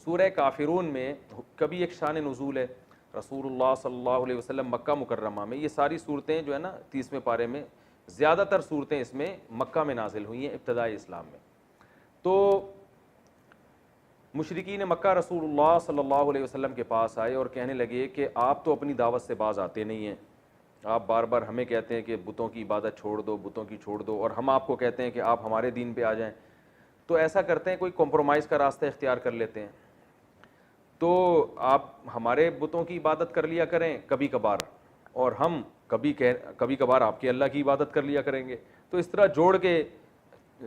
سورہ کافرون میں کبھی ایک شان نزول ہے، رسول اللہ صلی اللہ علیہ وسلم مکہ مکرمہ میں، یہ ساری صورتیں جو ہے نا 30ویں پارے میں زیادہ تر صورتیں اس میں مکہ میں نازل ہوئی ہیں ابتدائی اسلام میں۔ تو مشرکین مکہ رسول اللہ صلی اللہ علیہ وسلم کے پاس آئے اور کہنے لگے کہ آپ تو اپنی دعوت سے باز آتے نہیں ہیں، آپ بار بار ہمیں کہتے ہیں کہ بتوں کی عبادت چھوڑ دو، بتوں کی چھوڑ دو، اور ہم آپ کو کہتے ہیں کہ آپ ہمارے دین پہ آ جائیں۔ تو ایسا کرتے ہیں کوئی کمپرومائز کا راستہ اختیار کر لیتے ہیں، تو آپ ہمارے بتوں کی عبادت کر لیا کریں کبھی کبھار، اور ہم کبھی کبھار آپ کے اللہ کی عبادت کر لیا کریں گے، تو اس طرح جوڑ کے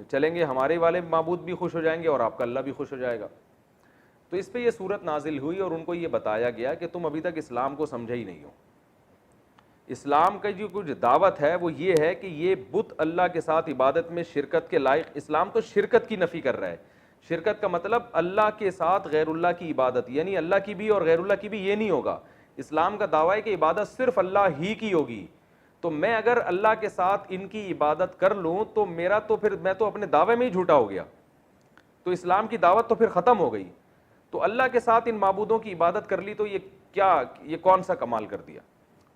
چلیں گے، ہمارے والے معبود بھی خوش ہو جائیں گے اور آپ کا اللہ بھی خوش ہو جائے گا۔ تو اس پہ یہ صورت نازل ہوئی اور ان کو یہ بتایا گیا کہ تم ابھی تک اسلام کو سمجھے ہی نہیں ہو۔ اسلام کا جو کچھ دعوت ہے وہ یہ ہے کہ یہ بت اللہ کے ساتھ عبادت میں شرکت کے لائق، اسلام تو شرکت کی نفی کر رہا ہے۔ شرکت کا مطلب اللہ کے ساتھ غیر اللہ کی عبادت، یعنی اللہ کی بھی اور غیر اللہ کی بھی یہ نہیں ہوگا۔ اسلام کا دعویٰ ہے کہ عبادت صرف اللہ ہی کی ہوگی، تو میں اگر اللہ کے ساتھ ان کی عبادت کر لوں تو میرا تو پھر میں تو اپنے دعوے میں ہی جھوٹا ہو گیا، تو اسلام کی دعوت تو پھر ختم ہو گئی۔ تو اللہ کے ساتھ ان معبودوں کی عبادت کر لی تو یہ کون سا کمال کر دیا۔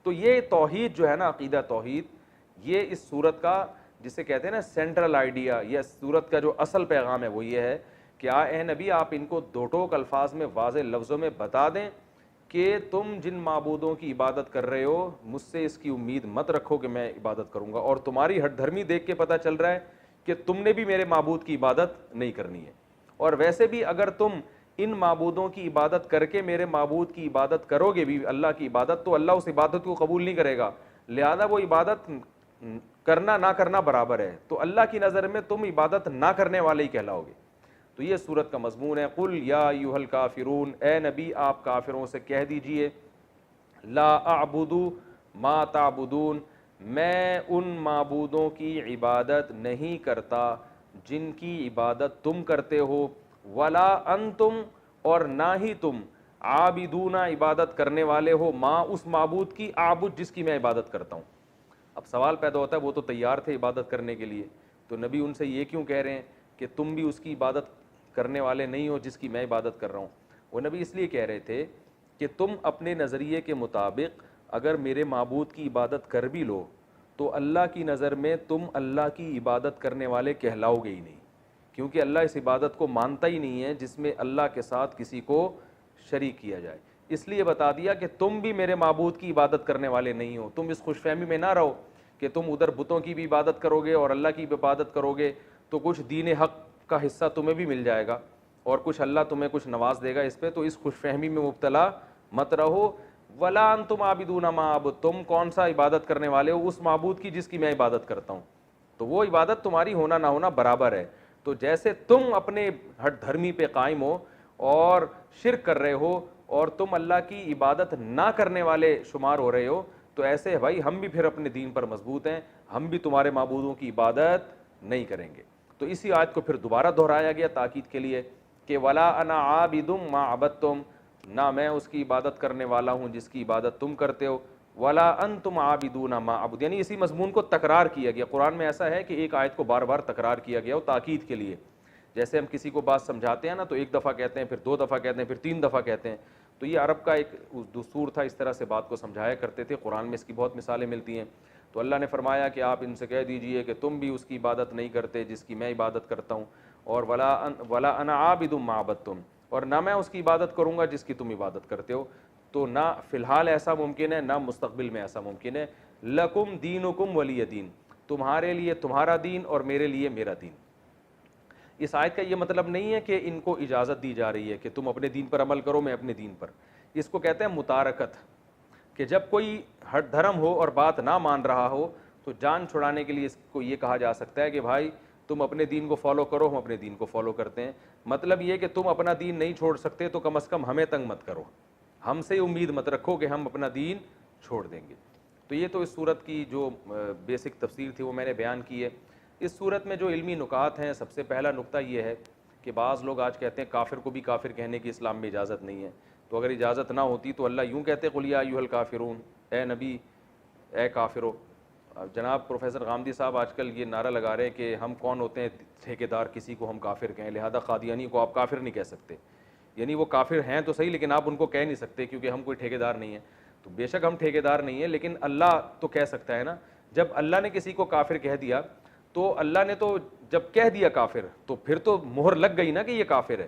تو یہ توحید جو ہے نا، عقیدہ توحید، یہ اس سورت کا جسے کہتے ہیں نا سینٹرل آئیڈیا، یا سورت کا جو اصل پیغام ہے وہ یہ ہے کیا اے نبی آپ ان کو دو ٹوک الفاظ میں واضح لفظوں میں بتا دیں کہ تم جن معبودوں کی عبادت کر رہے ہو مجھ سے اس کی امید مت رکھو کہ میں عبادت کروں گا, اور تمہاری ہٹ دھرمی دیکھ کے پتہ چل رہا ہے کہ تم نے بھی میرے معبود کی عبادت نہیں کرنی ہے, اور ویسے بھی اگر تم ان معبودوں کی عبادت کر کے میرے معبود کی عبادت کرو گے بھی, اللہ کی عبادت, تو اللہ اس عبادت کو قبول نہیں کرے گا, لہذا وہ عبادت کرنا نہ کرنا برابر ہے, تو اللہ کی نظر میں تم عبادت نہ کرنے والے ہی کہلاؤ گے. تو یہ سورت کا مضمون ہے. قل یا ایھا الکافرون, اے نبی آپ کافروں سے کہہ دیجئے, لا اعبد ما تعبدون, میں ان معبودوں کی عبادت نہیں کرتا جن کی عبادت تم کرتے ہو, ولا انتم, اور نہ ہی تم, عابدون عبادت کرنے والے ہو, ماں اس معبود کی, اعبد جس کی میں عبادت کرتا ہوں. اب سوال پیدا ہوتا ہے وہ تو تیار تھے عبادت کرنے کے لیے, تو نبی ان سے یہ کیوں کہہ رہے ہیں کہ تم بھی اس کی عبادت کرنے والے نہیں ہو جس کی میں عبادت کر رہا ہوں. وہ نبی اس لیے کہہ رہے تھے کہ تم اپنے نظریے کے مطابق اگر میرے معبود کی عبادت کر بھی لو تو اللہ کی نظر میں تم اللہ کی عبادت کرنے والے کہلاؤ گے ہی نہیں, کیونکہ اللہ اس عبادت کو مانتا ہی نہیں ہے جس میں اللہ کے ساتھ کسی کو شریک کیا جائے. اس لیے بتا دیا کہ تم بھی میرے معبود کی عبادت کرنے والے نہیں ہو. تم اس خوش فہمی میں نہ رہو کہ تم ادھر بتوں کی بھی عبادت کرو گے اور اللہ کی بھی عبادت کرو گے تو کچھ دین حق کا حصہ تمہیں بھی مل جائے گا اور کچھ اللہ تمہیں کچھ نواز دے گا اس پہ, تو اس خوش فہمی میں مبتلا مت رہو. ولا انتم عابدون ما اعبد, تم کون سا عبادت کرنے والے ہو اس معبود کی جس کی میں عبادت کرتا ہوں, تو وہ عبادت تمہاری ہونا نہ ہونا برابر ہے. تو جیسے تم اپنے ہٹ دھرمی پہ قائم ہو اور شرک کر رہے ہو اور تم اللہ کی عبادت نہ کرنے والے شمار ہو رہے ہو, تو ایسے بھائی ہم بھی پھر اپنے دین پر مضبوط ہیں, ہم بھی تمہارے معبودوں کی عبادت نہیں کریں گے. تو اسی آیت کو پھر دوبارہ دہرایا گیا تاکید کے لیے کہ ولا انا عابد ما عبدتم, نہ میں اس کی عبادت کرنے والا ہوں جس کی عبادت تم کرتے ہو, ولا انتم عابدون ما اعبد, یعنی اسی مضمون کو تکرار کیا گیا. قرآن میں ایسا ہے کہ ایک آیت کو بار بار تکرار کیا گیا ہو تاکید کے لیے. جیسے ہم کسی کو بات سمجھاتے ہیں نا تو ایک دفعہ کہتے ہیں, پھر دو دفعہ کہتے ہیں, پھر تین دفعہ کہتے ہیں, تو یہ عرب کا ایک دستور تھا, اس طرح سے بات کو سمجھایا کرتے تھے. قرآن میں اس کی بہت مثالیں ملتی ہیں. تو اللہ نے فرمایا کہ آپ ان سے کہہ دیجئے کہ تم بھی اس کی عبادت نہیں کرتے جس کی میں عبادت کرتا ہوں, اور ولا انا عابد ما عبدتم, اور نہ میں اس کی عبادت کروں گا جس کی تم عبادت کرتے ہو. تو نہ فی الحال ایسا ممکن ہے نہ مستقبل میں ایسا ممکن ہے. لکم دینکم ولی دین, تمہارے لیے تمہارا دین اور میرے لیے میرا دین. اس آیت کا یہ مطلب نہیں ہے کہ ان کو اجازت دی جا رہی ہے کہ تم اپنے دین پر عمل کرو میں اپنے دین پر. اس کو کہتے ہیں متارکت, کہ جب کوئی ہٹ دھرم ہو اور بات نہ مان رہا ہو تو جان چھڑانے کے لیے اس کو یہ کہا جا سکتا ہے کہ بھائی تم اپنے دین کو فالو کرو, ہم اپنے دین کو فالو کرتے ہیں. مطلب یہ کہ تم اپنا دین نہیں چھوڑ سکتے تو کم از کم ہمیں تنگ مت کرو, ہم سے امید مت رکھو کہ ہم اپنا دین چھوڑ دیں گے. تو یہ تو اس صورت کی جو بیسک تفسیر تھی وہ میں نے بیان کی ہے. اس صورت میں جو علمی نکات ہیں, سب سے پہلا نقطہ یہ ہے کہ بعض لوگ آج کہتے ہیں کافر کو بھی کافر کہنے کی اسلام میں اجازت نہیں ہے. تو اگر اجازت نہ ہوتی تو اللہ یوں کہتے قل یا ایھا الکافرون, اے نبی اے کافرو. جناب پروفیسر غامدی صاحب آج کل یہ نعرہ لگا رہے ہیں کہ ہم کون ہوتے ہیں ٹھیکیدار کسی کو ہم کافر کہیں, لہذا قادیانی کو آپ کافر نہیں کہہ سکتے. یعنی وہ کافر ہیں تو صحیح لیکن آپ ان کو کہہ نہیں سکتے کیونکہ ہم کوئی ٹھیکیدار نہیں ہیں. تو بے شک ہم ٹھیکیدار نہیں ہیں لیکن اللہ تو کہہ سکتا ہے نا. جب اللہ نے کسی کو کافر کہہ دیا تو اللہ نے تو جب کہہ دیا کافر تو پھر تو مہر لگ گئی نا کہ یہ کافر ہے.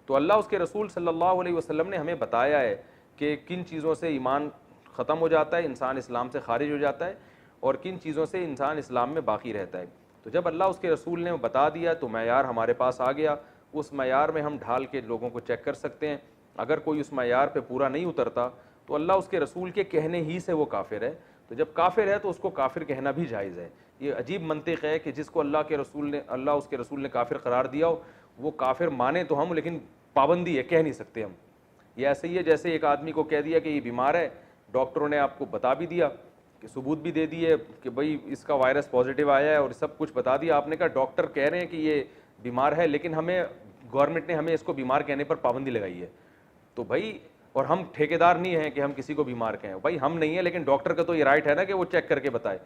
تو اللہ اس کے رسول صلی اللہ علیہ وسلم نے ہمیں بتایا ہے کہ کن چیزوں سے ایمان ختم ہو جاتا ہے, انسان اسلام سے خارج ہو جاتا ہے, اور کن چیزوں سے انسان اسلام میں باقی رہتا ہے. تو جب اللہ اس کے رسول نے بتا دیا تو معیار ہمارے پاس آ گیا. اس معیار میں ہم ڈھال کے لوگوں کو چیک کر سکتے ہیں. اگر کوئی اس معیار پہ پورا نہیں اترتا تو اللہ اس کے رسول کے کہنے ہی سے وہ کافر ہے. تو جب کافر ہے تو اس کو کافر کہنا بھی جائز ہے. یہ عجیب منطق ہے کہ جس کو اللہ اس کے رسول نے کافر قرار دیا ہو وہ کافر مانے تو ہم, لیکن پابندی ہے, کہہ نہیں سکتے ہم. یہ ایسے ہی ہے جیسے ایک آدمی کو کہہ دیا کہ یہ بیمار ہے, ڈاکٹروں نے آپ کو بتا بھی دیا کہ ثبوت بھی دے دیے کہ بھئی اس کا وائرس پازیٹیو آیا ہے اور سب کچھ بتا دیا. آپ نے کہا ڈاکٹر کہہ رہے ہیں کہ یہ بیمار ہے لیکن ہمیں گورنمنٹ نے ہمیں اس کو بیمار کہنے پر پابندی لگائی ہے. تو بھائی اور ہم ٹھیکیدار نہیں ہیں کہ ہم کسی کو بیمار کہیں, بھائی ہم نہیں ہیں لیکن ڈاکٹر کا تو یہ رائٹ ہے نا کہ وہ چیک کر کے بتائے.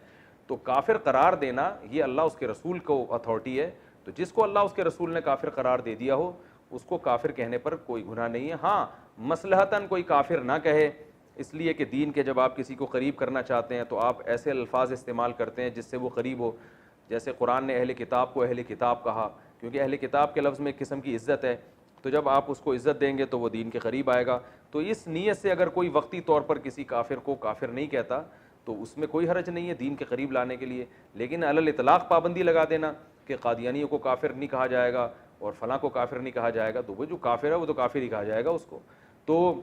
تو کافر قرار دینا یہ اللہ اس کے رسول کو اتھارٹی ہے. تو جس کو اللہ اس کے رسول نے کافر قرار دے دیا ہو اس کو کافر کہنے پر کوئی گناہ نہیں ہے. ہاں مصلحتاً کوئی کافر نہ کہے, اس لیے کہ دین کے جب آپ کسی کو قریب کرنا چاہتے ہیں تو آپ ایسے الفاظ استعمال کرتے ہیں جس سے وہ قریب ہو. جیسے قرآن نے اہل کتاب کو اہل کتاب کہا, کیونکہ اہل کتاب کے لفظ میں ایک قسم کی عزت ہے، تو جب آپ اس کو عزت دیں گے تو وہ دین کے قریب آئے گا. تو اس نیت سے اگر کوئی وقتی طور پر کسی کافر کو کافر نہیں کہتا تو اس میں کوئی حرج نہیں ہے دین کے قریب لانے کے لیے. لیکن علی الاطلاق پابندی لگا دینا کہ قادیانیوں کو کافر نہیں کہا جائے گا اور فلاں کو کافر نہیں کہا جائے گا، تو وہ جو کافر ہے وہ تو کافر ہی کہا جائے گا اس کو. تو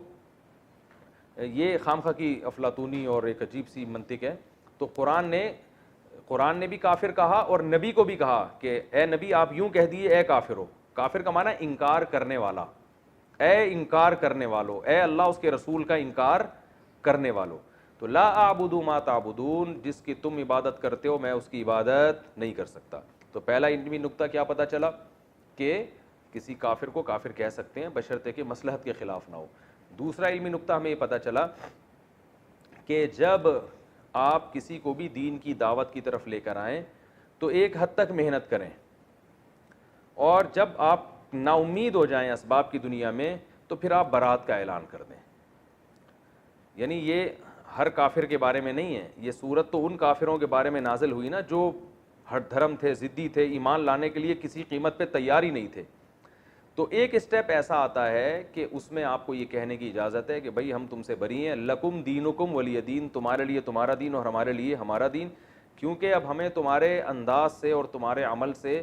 یہ خامخواہ کی افلاطونی اور ایک عجیب سی منطق ہے. تو قرآن نے بھی کافر کہا اور نبی کو بھی کہا کہ اے نبی آپ یوں کہہ دیے اے کافر ہو. کافر کا معنی انکار کرنے والا، اے انکار کرنے والو، اے اللہ اس کے رسول کا انکار کرنے والو. تو لا اعبد ما تعبدون، جس کی تم عبادت کرتے ہو میں اس کی عبادت نہیں کر سکتا. تو پہلا علمی نقطہ کیا پتہ چلا کہ کسی کافر کو کافر کہہ سکتے ہیں بشرطے کہ مصلحت کے خلاف نہ ہو. دوسرا علمی نقطہ ہمیں یہ پتہ چلا کہ جب آپ کسی کو بھی دین کی دعوت کی طرف لے کر آئیں تو ایک حد تک محنت کریں، اور جب آپ نا امید ہو جائیں اسباب کی دنیا میں تو پھر آپ برات کا اعلان کر دیں. یعنی یہ ہر کافر کے بارے میں نہیں ہے، یہ صورت تو ان کافروں کے بارے میں نازل ہوئی نا جو ہر دھرم تھے، ضدی تھے، ایمان لانے کے لیے کسی قیمت پہ تیار ہی نہیں تھے. تو ایک اسٹیپ ایسا آتا ہے کہ اس میں آپ کو یہ کہنے کی اجازت ہے کہ بھائی ہم تم سے بری ہیں، لکم دینکم ولی دین، تمہارے لیے تمہارا دین اور ہمارے لیے ہمارا دین. کیونکہ اب ہمیں تمہارے انداز سے اور تمہارے عمل سے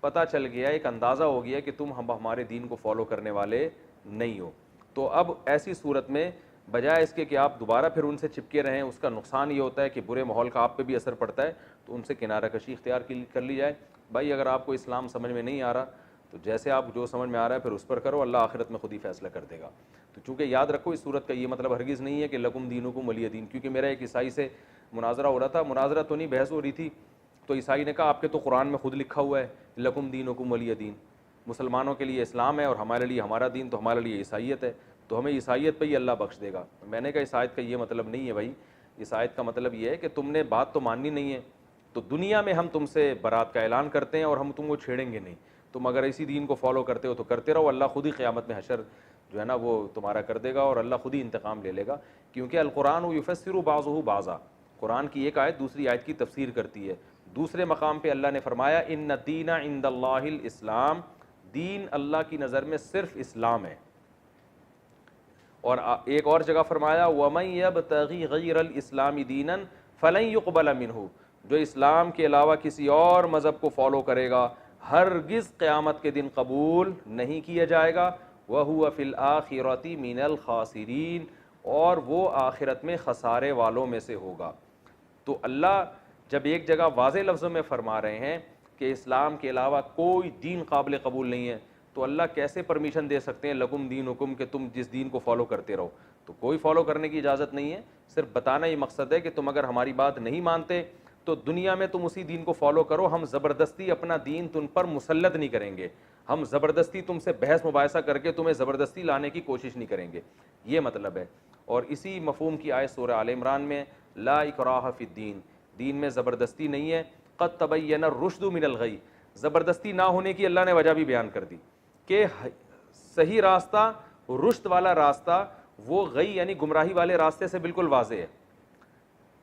پتہ چل گیا، ایک اندازہ ہو گیا کہ تم ہمارے دین کو فالو کرنے والے نہیں ہو. تو اب ایسی صورت میں بجائے اس کے کہ آپ دوبارہ پھر ان سے چپکے رہیں، اس کا نقصان یہ ہوتا ہے کہ برے ماحول کا آپ پہ بھی اثر پڑتا ہے. تو ان سے کنارہ کشی اختیار کر لی جائے. بھائی اگر آپ کو اسلام سمجھ میں نہیں آ رہا تو جیسے آپ جو سمجھ میں آ رہا ہے پھر اس پر کرو، اللہ آخرت میں خود ہی فیصلہ کر دے گا. تو چونکہ یاد رکھو اس صورت کا یہ مطلب ہرگز نہیں ہے کہ لکم دینکم ولی دین. کیونکہ میرا ایک عیسائی سے مناظرہ ہو رہا تھا، مناظرہ تو نہیں بحث ہو رہی تھی، تو عیسائی نے کہا آپ کے تو قرآن میں خود لکھا ہوا ہے لکم دینکم ولی دین، مسلمانوں کے لیے اسلام ہے اور ہمارے لیے ہمارا دین، تو ہمارے لیے عیسائیت ہے، تو ہمیں عیسائیت پہ ہی اللہ بخش دے گا. میں نے کہا اس آیت کا یہ مطلب نہیں ہے بھائی، اس آیت کا مطلب یہ ہے کہ تم نے بات تو ماننی نہیں ہے، تو دنیا میں ہم تم سے برات کا اعلان کرتے ہیں اور ہم تم کو چھیڑیں گے نہیں. تم اگر اسی دین کو فالو کرتے ہو تو کرتے رہو، اللہ خود ہی قیامت میں حشر جو ہے نا وہ تمہارا کر دے گا اور اللہ خود ہی انتقام لے لے گا. کیونکہ القرآن یفسر بعضہ بعضا، قرآن کی ایک آیت دوسری آیت کی تفسیر کرتی ہے. دوسرے مقام پہ اللہ نے فرمایا ان الدین عند اللہ الاسلام، دین اللہ کی نظر میں صرف اسلام ہے. اور ایک اور جگہ فرمایا وَمَن يَبْتَغِي غَيْرَ الْإِسْلَامِ دِينًا فَلَن يُقْبَلَ مِنْهُ، جو اسلام کے علاوہ کسی اور مذہب کو فالو کرے گا ہرگز قیامت کے دن قبول نہیں کیا جائے گا. وَهُوَ فِي الْآخِرَةِ مِنَ الْخَاسِرِينَ، اور وہ آخرت میں خسارے والوں میں سے ہوگا. تو اللہ جب ایک جگہ واضح لفظوں میں فرما رہے ہیں کہ اسلام کے علاوہ کوئی دین قابل قبول نہیں ہے، تو اللہ کیسے پرمیشن دے سکتے ہیں لکم دینکم کہ تم جس دین کو فالو کرتے رہو؟ تو کوئی فالو کرنے کی اجازت نہیں ہے. صرف بتانا یہ مقصد ہے کہ تم اگر ہماری بات نہیں مانتے تو دنیا میں تم اسی دین کو فالو کرو، ہم زبردستی اپنا دین تم پر مسلط نہیں کریں گے، ہم زبردستی تم سے بحث مباحثہ کر کے تمہیں زبردستی لانے کی کوشش نہیں کریں گے. یہ مطلب ہے. اور اسی مفہوم کی آیت سورہ آل عمران میں لا اکراہ فی الدین، دین میں زبردستی نہیں ہے. قد تبین الرشد من الغی، زبردستی نہ ہونے کی اللہ نے وجہ بھی بیان کر دی کہ صحیح راستہ، رشد والا راستہ وہ غی یعنی گمراہی والے راستے سے بالکل واضح ہے.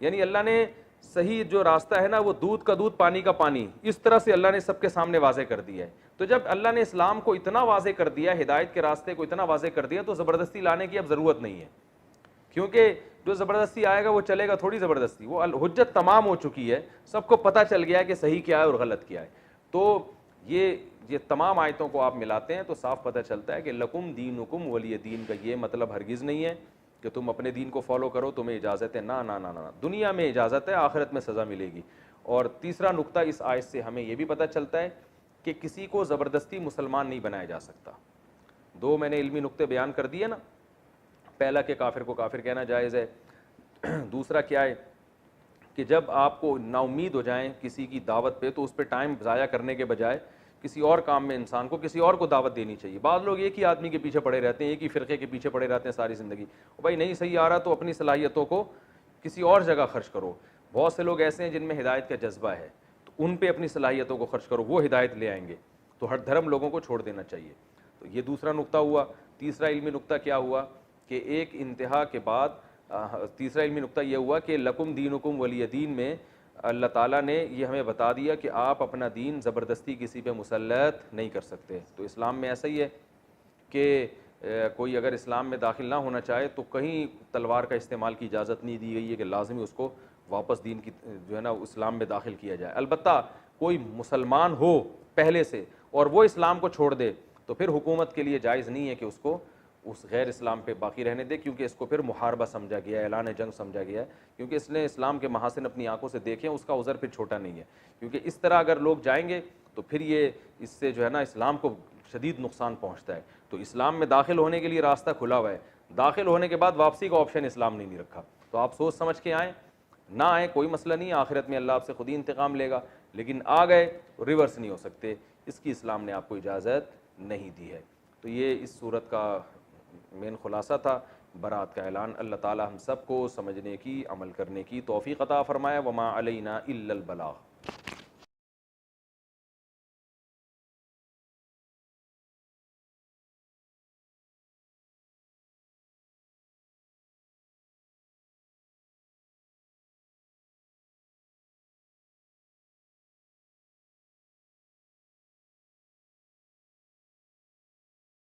یعنی اللہ نے صحیح جو راستہ ہے نا وہ دودھ کا دودھ پانی کا پانی، اس طرح سے اللہ نے سب کے سامنے واضح کر دیا ہے. تو جب اللہ نے اسلام کو اتنا واضح کر دیا، ہدایت کے راستے کو اتنا واضح کر دیا، تو زبردستی لانے کی اب ضرورت نہیں ہے. کیونکہ جو زبردستی آئے گا وہ چلے گا تھوڑی زبردستی، وہ حجت تمام ہو چکی ہے، سب کو پتہ چل گیا ہے کہ صحیح کیا ہے اور غلط کیا ہے. تو یہ تمام آیتوں کو آپ ملاتے ہیں تو صاف پتہ چلتا ہے کہ لکم دینکم ولی دین کا یہ مطلب ہرگز نہیں ہے کہ تم اپنے دین کو فالو کرو، تمہیں اجازت ہے. نہ نہ نہ نہ، دنیا میں اجازت ہے، آخرت میں سزا ملے گی. اور تیسرا نقطہ اس آیت سے ہمیں یہ بھی پتہ چلتا ہے کہ کسی کو زبردستی مسلمان نہیں بنایا جا سکتا. دو میں نے علمی نقطے بیان کر دیے نا، پہلا کہ کافر کو کافر کہنا جائز ہے، دوسرا کیا ہے کہ جب آپ کو نا امید ہو جائیں کسی کی دعوت پہ تو اس پہ ٹائم ضائع کرنے کے بجائے کسی اور کام میں انسان کو کسی اور کو دعوت دینی چاہیے. بعض لوگ ایک ہی آدمی کے پیچھے پڑے رہتے ہیں، ایک ہی فرقے کے پیچھے پڑے رہتے ہیں ساری زندگی. بھائی نہیں صحیح آ رہا تو اپنی صلاحیتوں کو کسی اور جگہ خرچ کرو. بہت سے لوگ ایسے ہیں جن میں ہدایت کا جذبہ ہے، تو ان پہ اپنی صلاحیتوں کو خرچ کرو، وہ ہدایت لے آئیں گے. تو ہر دھرم لوگوں کو چھوڑ دینا چاہیے. تو یہ دوسرا نقطہ ہوا. تیسرا علمی نقطہ کیا ہوا کہ ایک انتہا کے بعد تیسرا علمی نقطہ یہ ہوا کہ لکم دینکم ولی دین میں اللہ تعالیٰ نے یہ ہمیں بتا دیا کہ آپ اپنا دین زبردستی کسی پہ مسلط نہیں کر سکتے. تو اسلام میں ایسا ہی ہے کہ کوئی اگر اسلام میں داخل نہ ہونا چاہے تو کہیں تلوار کا استعمال کی اجازت نہیں دی گئی ہے کہ لازمی اس کو واپس دین کی جو ہے نا اسلام میں داخل کیا جائے. البتہ کوئی مسلمان ہو پہلے سے اور وہ اسلام کو چھوڑ دے تو پھر حکومت کے لیے جائز نہیں ہے کہ اس کو اس غیر اسلام پہ باقی رہنے دے, کیونکہ اس کو پھر محاربہ سمجھا گیا ہے, اعلان جنگ سمجھا گیا ہے, کیونکہ اس نے اسلام کے محاسن اپنی آنکھوں سے دیکھے ہیں, اس کا عذر پھر چھوٹا نہیں ہے. کیونکہ اس طرح اگر لوگ جائیں گے تو پھر یہ اس سے جو ہے نا اسلام کو شدید نقصان پہنچتا ہے. تو اسلام میں داخل ہونے کے لیے راستہ کھلا ہوا ہے, داخل ہونے کے بعد واپسی کا آپشن اسلام نے نہیں رکھا. تو آپ سوچ سمجھ کے آئیں, نہ آئیں کوئی مسئلہ نہیں, آخرت میں اللہ آپ سے خود ہی انتقام لے گا, لیکن آ گئے ریورس نہیں ہو سکتے, اس کی اسلام نے آپ کو اجازت نہیں دی ہے. تو یہ اس صورت کا مین خلاصہ تھا, برات کا اعلان. اللہ تعالی ہم سب کو سمجھنے کی, عمل کرنے کی توفیق عطا فرمائے. وما علینا الا البلاغ.